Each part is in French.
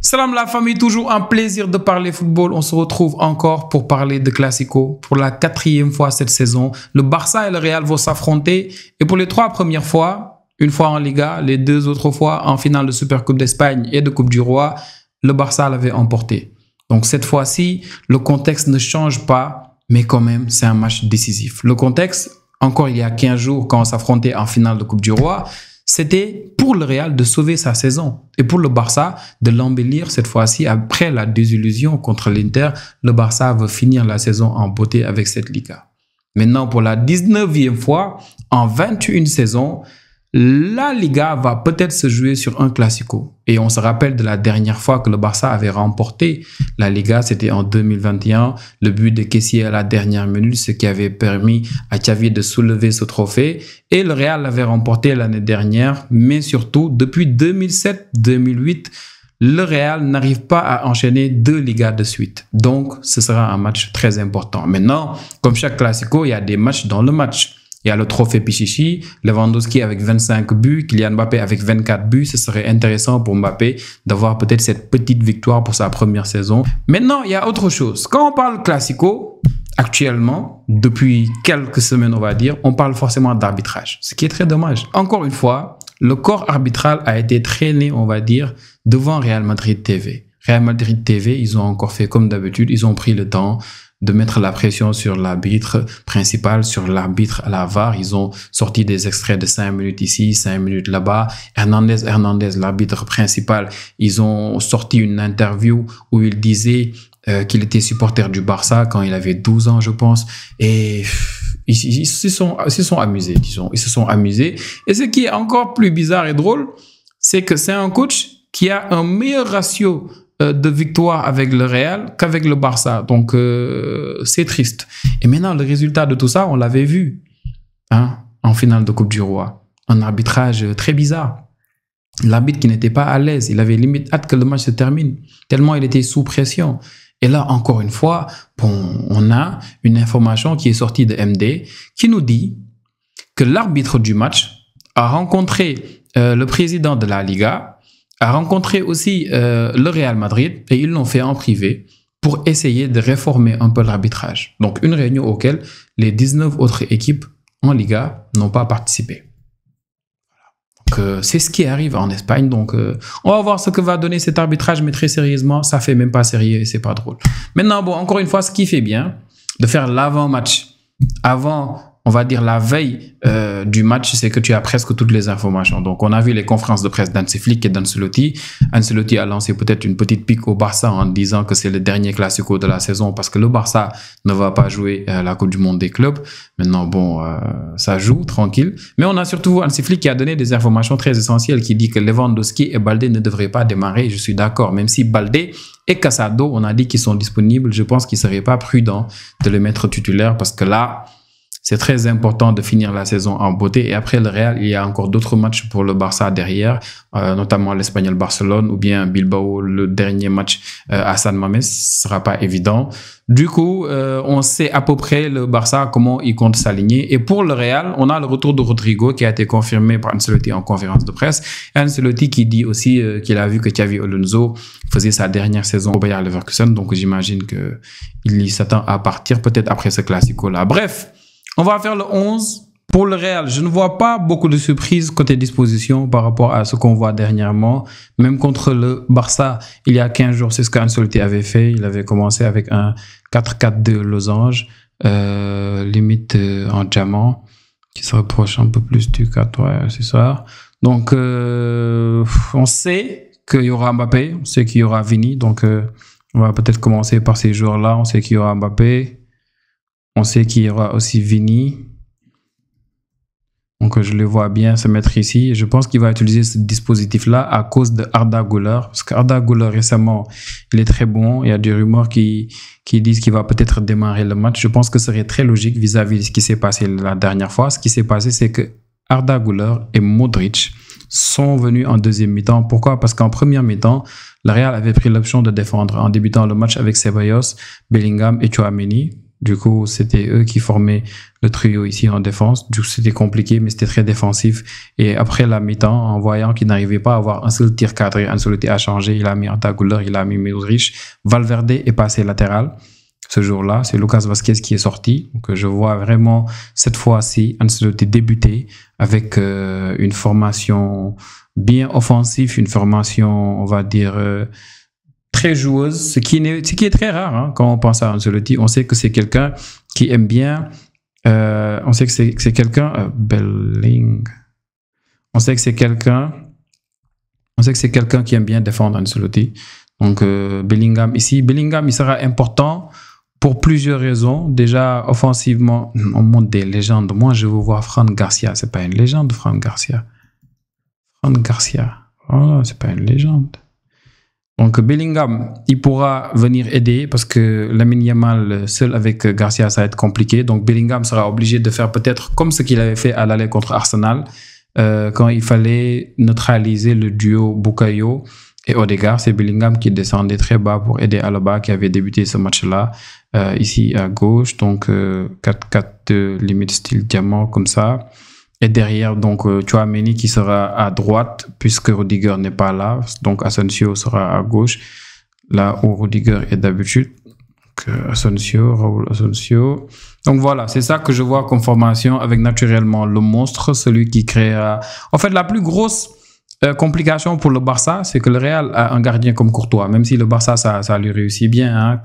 Salam la famille, toujours un plaisir de parler football. On se retrouve encore pour parler de Classico. Pour la 4e fois cette saison, le Barça et le Real vont s'affronter. Et pour les 3 premières fois, une fois en Liga, les 2 autres fois en finale de Supercoupe d'Espagne et de Coupe du Roi, le Barça l'avait emporté. Donc cette fois-ci, le contexte ne change pas, mais quand même, c'est un match décisif. Le contexte, encore il y a 15 jours, quand on s'affrontait en finale de Coupe du Roi, c'était pour le Real de sauver sa saison et pour le Barça de l'embellir cette fois-ci. Après la désillusion contre l'Inter, le Barça veut finir la saison en beauté avec cette Liga. Maintenant, pour la 19e fois, en 21 saisons, la Liga va peut-être se jouer sur un Classico. Et on se rappelle de la dernière fois que le Barça avait remporté la Liga, c'était en 2021. Le but de Kessie à la dernière minute, ce qui avait permis à Xavi de soulever ce trophée. Et le Real l'avait remporté l'année dernière, mais surtout, depuis 2007-2008, le Real n'arrive pas à enchaîner 2 Ligas de suite. Donc, ce sera un match très important. Maintenant, comme chaque Classico, il y a des matchs dans le match. Il y a le trophée Pichichi, Lewandowski avec 25 buts, Kylian Mbappé avec 24 buts. Ce serait intéressant pour Mbappé d'avoir peut-être cette petite victoire pour sa première saison. Maintenant, il y a autre chose. Quand on parle Classico, actuellement, depuis quelques semaines, on va dire, on parle forcément d'arbitrage, ce qui est très dommage. Encore une fois, le corps arbitral a été traîné, on va dire, devant Real Madrid TV. Real Madrid TV, ils ont encore fait comme d'habitude, ils ont pris le temps de mettre la pression sur l'arbitre principal, sur l'arbitre à la VAR. Ils ont sorti des extraits de 5 minutes ici, 5 minutes là-bas. Hernandez, l'arbitre principal, ils ont sorti une interview où il disait qu'il était supporter du Barça quand il avait 12 ans, je pense. Et ils se sont amusés, disons. Ils se sont amusés. Et ce qui est encore plus bizarre et drôle, c'est que c'est un coach qui a un meilleur ratio de victoire avec le Real qu'avec le Barça. Donc, c'est triste. Et maintenant, le résultat de tout ça, on l'avait vu en finale de Coupe du Roi. Un arbitrage très bizarre. L'arbitre qui n'était pas à l'aise. Il avait limite hâte que le match se termine, tellement il était sous pression. Et là, encore une fois, on a une information qui est sortie de MD qui nous dit que l'arbitre du match a rencontré le président de la Liga, a rencontré aussi le Real Madrid et ils l'ont fait en privé pour essayer de réformer un peu l'arbitrage. Donc, une réunion auquel les 19 autres équipes en Liga n'ont pas participé. Donc, c'est ce qui arrive en Espagne. Donc, on va voir ce que va donner cet arbitrage, mais très sérieusement, ça fait même pas sérieux et c'est pas drôle. Maintenant, bon, encore une fois, ce qui fait bien de faire l'avant-match avant, on va dire la veille du match, c'est que tu as presque toutes les informations. Donc, on a vu les conférences de presse d'Hansi Flick et d'Ancelotti. Ancelotti a lancé peut-être une petite pique au Barça en disant que c'est le dernier Classico de la saison parce que le Barça ne va pas jouer la Coupe du Monde des clubs. Maintenant, bon, ça joue, tranquille. Mais on a surtout Hansi Flick qui a donné des informations très essentielles qui dit que Lewandowski et Baldé ne devraient pas démarrer. Je suis d'accord, même si Baldé et Casado, on a dit qu'ils sont disponibles, je pense qu'il ne serait pas prudent de les mettre titulaires parce que là, c'est très important de finir la saison en beauté. Et après le Real, il y a encore d'autres matchs pour le Barça derrière, notamment l'Espagnol Barcelone ou bien Bilbao, le dernier match à San Mamés. Ce sera pas évident. Du coup, on sait à peu près le Barça, comment il compte s'aligner. Et pour le Real, on a le retour de Rodrigo qui a été confirmé par Ancelotti en conférence de presse. Et Ancelotti qui dit aussi qu'il a vu que Xavi Alonso faisait sa dernière saison au Bayer Leverkusen. Donc, j'imagine qu'il s'attend à partir peut-être après ce Classico-là. Bref. On va faire le 11. Pour le Real, je ne vois pas beaucoup de surprises côté disposition par rapport à ce qu'on voit dernièrement. Même contre le Barça, il y a 15 jours, c'est ce qu'Ancelotti avait fait. Il avait commencé avec un 4-4-2 losange, limite en diamant, qui se rapproche un peu plus du 4, c'est ça. Donc, on sait qu'il y aura Mbappé, on sait qu'il y aura Vini. Donc, on va peut-être commencer par ces joueurs-là. On sait qu'il y aura Mbappé. On sait qu'il y aura aussi Vini. Donc, je le vois bien se mettre ici. Je pense qu'il va utiliser ce dispositif-là à cause de Arda Güler. Parce qu'Arda Güler, récemment, il est très bon. Il y a des rumeurs qui disent qu'il va peut-être démarrer le match. Je pense que ce serait très logique vis-à-vis de ce qui s'est passé la dernière fois. Ce qui s'est passé, c'est que Arda Güler et Modric sont venus en deuxième mi-temps. Pourquoi? Parce qu'en première mi-temps, le Real avait pris l'option de défendre en débutant le match avec Ceballos, Bellingham et Tchouaméni. Du coup, c'était eux qui formaient le trio ici en défense. Du coup, c'était compliqué, mais c'était très défensif. Et après la mi-temps, en voyant qu'il n'arrivait pas à avoir un seul tir cadré, un seul tir à changer, il a mis Arda Güler, il a mis Modric. Valverde est passé latéral. Ce jour-là, c'est Lucas Vazquez qui est sorti. Donc, je vois vraiment cette fois-ci Ancelotti débuter avec une formation bien offensive, une formation, on va dire, très joueuse, ce qui est très rare hein, quand on pense à Ancelotti. On sait que c'est quelqu'un qui aime bien. On sait que c'est quelqu'un On sait que c'est quelqu'un. On sait que c'est quelqu'un qui aime bien défendre Ancelotti. Donc Bellingham ici, il sera important pour plusieurs raisons. Déjà offensivement, on monte des légendes. Moi, je veux voir Fran Garcia. C'est pas une légende, Fran Garcia. Oh, c'est pas une légende. Donc Bellingham, il pourra venir aider parce que Lamine Yamal seul avec Garcia, ça va être compliqué. Donc Bellingham sera obligé de faire peut-être comme ce qu'il avait fait à l'aller contre Arsenal quand il fallait neutraliser le duo Bukayo et Odegaard. C'est Bellingham qui descendait très bas pour aider Alaba qui avait débuté ce match-là ici à gauche. Donc 4-4 limite style diamant comme ça. Et derrière, donc, Tchouaméni qui sera à droite, puisque Rudiger n'est pas là. Donc, Asensio sera à gauche, là où Rudiger est d'habitude. Raoul Asensio. Donc, voilà, c'est ça que je vois comme formation avec naturellement le monstre, celui qui créera... En fait, la plus grosse complication pour le Barça, c'est que le Real a un gardien comme Courtois. Même si le Barça, ça lui réussit bien. Hein,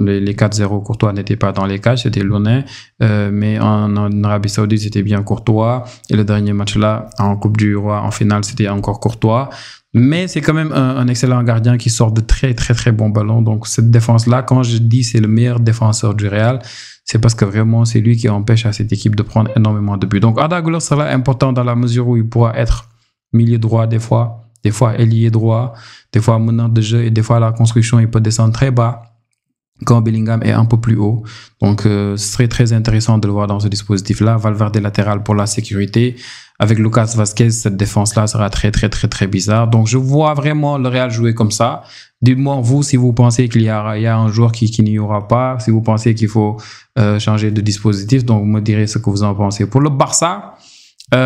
les 4-0, Courtois n'était pas dans les cages, c'était Lonin. Mais en Arabie Saoudite, c'était bien Courtois. Et le dernier match là, en Coupe du Roi, en finale, c'était encore Courtois. Mais c'est quand même un excellent gardien qui sort de très, très, très bons ballons. Donc, cette défense-là, quand je dis c'est le meilleur défenseur du Real, c'est parce que vraiment, c'est lui qui empêche à cette équipe de prendre énormément de buts. Donc, Arda Güler sera important dans la mesure où il pourra être milieu droit des fois ailier droit, des fois meneur de jeu et des fois la construction il peut descendre très bas quand Bellingham est un peu plus haut. Donc ce serait très intéressant de le voir dans ce dispositif là. Valverde latéral pour la sécurité. Avec Lucas Vazquez, cette défense là sera très très très très bizarre. Donc je vois vraiment le Real jouer comme ça. Dites-moi vous si vous pensez qu'il y a un joueur qui n'y aura pas, si vous pensez qu'il faut changer de dispositif. Donc vous me direz ce que vous en pensez. Pour le Barça, il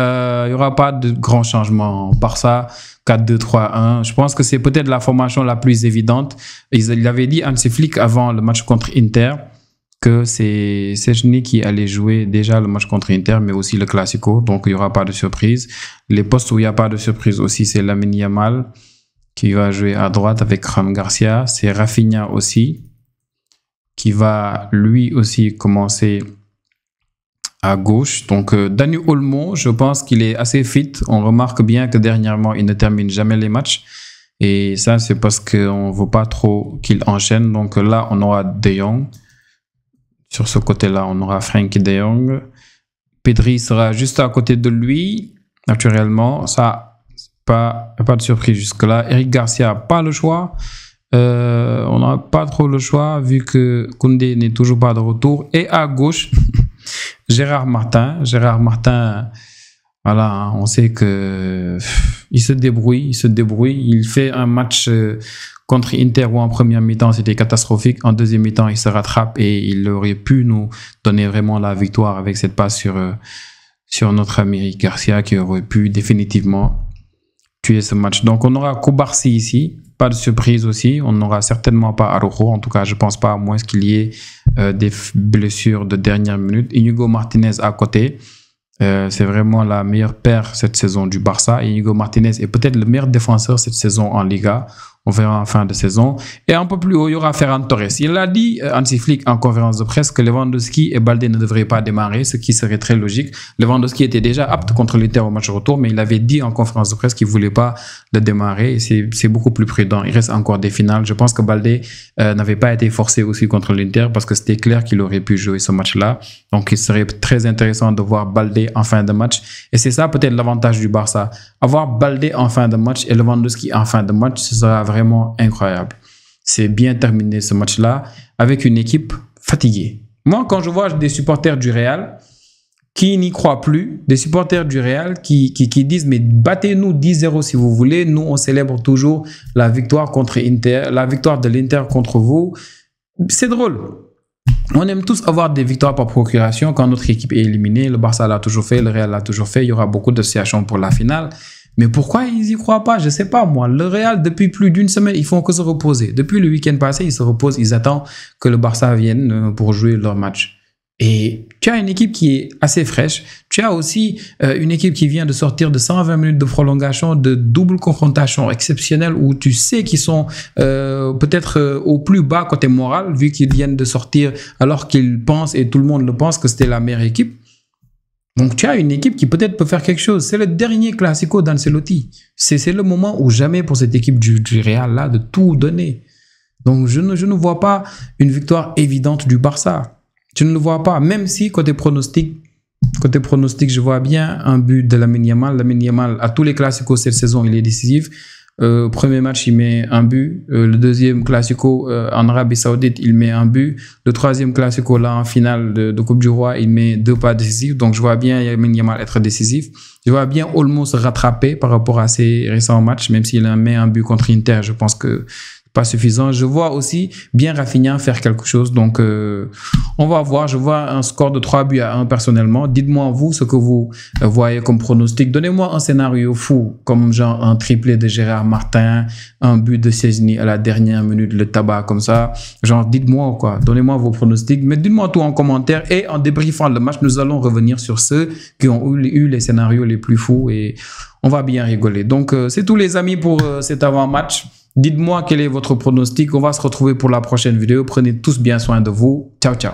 n'y aura pas de grands changements. Barça 4-2-3-1. Je pense que c'est peut-être la formation la plus évidente. Il avait dit Hansi Flick avant le match contre Inter que c'est Szczęsny qui allait jouer déjà le match contre Inter, mais aussi le Classico. Donc, il n'y aura pas de surprise. Les postes où il n'y a pas de surprise aussi, c'est Lamine Yamal qui va jouer à droite avec Fran Garcia. C'est Rafinha aussi qui va lui aussi commencer à gauche. Donc, Dani Olmo, je pense qu'il est assez fit. On remarque bien que dernièrement, il ne termine jamais les matchs. Et ça, c'est parce qu'on ne veut pas trop qu'il enchaîne. Donc là, on aura De Jong. Sur ce côté-là, on aura Frenkie De Jong. Pedri sera juste à côté de lui. Naturellement, ça, pas de surprise jusque-là. Eric Garcia, pas le choix. On n'a pas trop le choix vu que Koundé n'est toujours pas de retour. Et à gauche... Gérard Martin, voilà, on sait que il se débrouille. Il fait un match contre Inter où en première mi-temps c'était catastrophique, en deuxième mi-temps il se rattrape et il aurait pu nous donner vraiment la victoire avec cette passe sur notre ami Eric Garcia qui aurait pu définitivement tuer ce match. Donc on aura Koubarsi ici. Pas de surprise aussi, on n'aura certainement pas Araujo, en tout cas je pense pas, à moins qu'il y ait des blessures de dernière minute. Inigo Martinez à côté, c'est vraiment la meilleure paire cette saison du Barça. Inigo Martinez est peut-être le meilleur défenseur cette saison en Liga. On verra en fin de saison. Et un peu plus haut, il y aura Ferran Torres. Il a dit, Hansi Flick, en conférence de presse, que Lewandowski et Balde ne devraient pas démarrer, ce qui serait très logique. Lewandowski était déjà apte contre l'Inter au match retour, mais il avait dit en conférence de presse qu'il ne voulait pas le démarrer. Et c'est beaucoup plus prudent. Il reste encore des finales. Je pense que Balde n'avait pas été forcé aussi contre l'Inter parce que c'était clair qu'il aurait pu jouer ce match-là. Donc, il serait très intéressant de voir Balde en fin de match. Et c'est ça peut-être l'avantage du Barça. Avoir Balde en fin de match et Lewandowski en fin de match, ce sera vraiment incroyable. C'est bien terminé ce match-là avec une équipe fatiguée. Moi, quand je vois des supporters du Real qui n'y croient plus, des supporters du Real qui disent mais battez-nous 10-0 si vous voulez, nous on célèbre toujours la victoire contre Inter, la victoire de l'Inter contre vous. C'est drôle. On aime tous avoir des victoires par procuration quand notre équipe est éliminée. Le Barça l'a toujours fait, le Real l'a toujours fait. Il y aura beaucoup de situations pour la finale. Mais pourquoi ils y croient pas? Je sais pas, moi. Le Real, depuis plus d'une semaine, ils font que se reposer. Depuis le week-end passé, ils se reposent. Ils attendent que le Barça vienne pour jouer leur match. Et tu as une équipe qui est assez fraîche. Tu as aussi une équipe qui vient de sortir de 120 minutes de prolongation, de double confrontation exceptionnelle où tu sais qu'ils sont peut-être au plus bas côté moral vu qu'ils viennent de sortir alors qu'ils pensent, et tout le monde le pense, que c'était la meilleure équipe. Donc tu as une équipe qui peut-être peut faire quelque chose. C'est le dernier Classico d'Ancelotti. C'est le moment ou jamais pour cette équipe du Real là de tout donner. Donc je ne vois pas une victoire évidente du Barça. Je ne le vois pas, même si côté pronostic, je vois bien un but de Lamine Yamal. Lamine Yamal, à tous les classicos cette saison, il est décisif. Premier match, il met un but. Le deuxième classico en Arabie Saoudite, il met un but. Le troisième classico, là, en finale de Coupe du Roi, il met 2 pas décisifs. Donc, je vois bien Lamine Yamal être décisif. Je vois bien Olmo se rattraper par rapport à ses récents matchs, même s'il a mis un but contre Inter. Je pense que pas suffisant. Je vois aussi bien Rafinha faire quelque chose. Donc, on va voir. Je vois un score de 3-1 personnellement. Dites-moi, vous, ce que vous voyez comme pronostic. Donnez-moi un scénario fou, comme genre un triplé de Gérard Martin, un but de Szczęsny à la dernière minute, le tabac comme ça. Genre, dites-moi quoi. Donnez-moi vos pronostics. Mais dites-moi tout en commentaire. Et en débriefant le match, nous allons revenir sur ceux qui ont eu les scénarios les plus fous. Et on va bien rigoler. Donc, c'est tout les amis pour cet avant-match. Dites-moi quel est votre pronostic. On va se retrouver pour la prochaine vidéo. Prenez tous bien soin de vous. Ciao, ciao.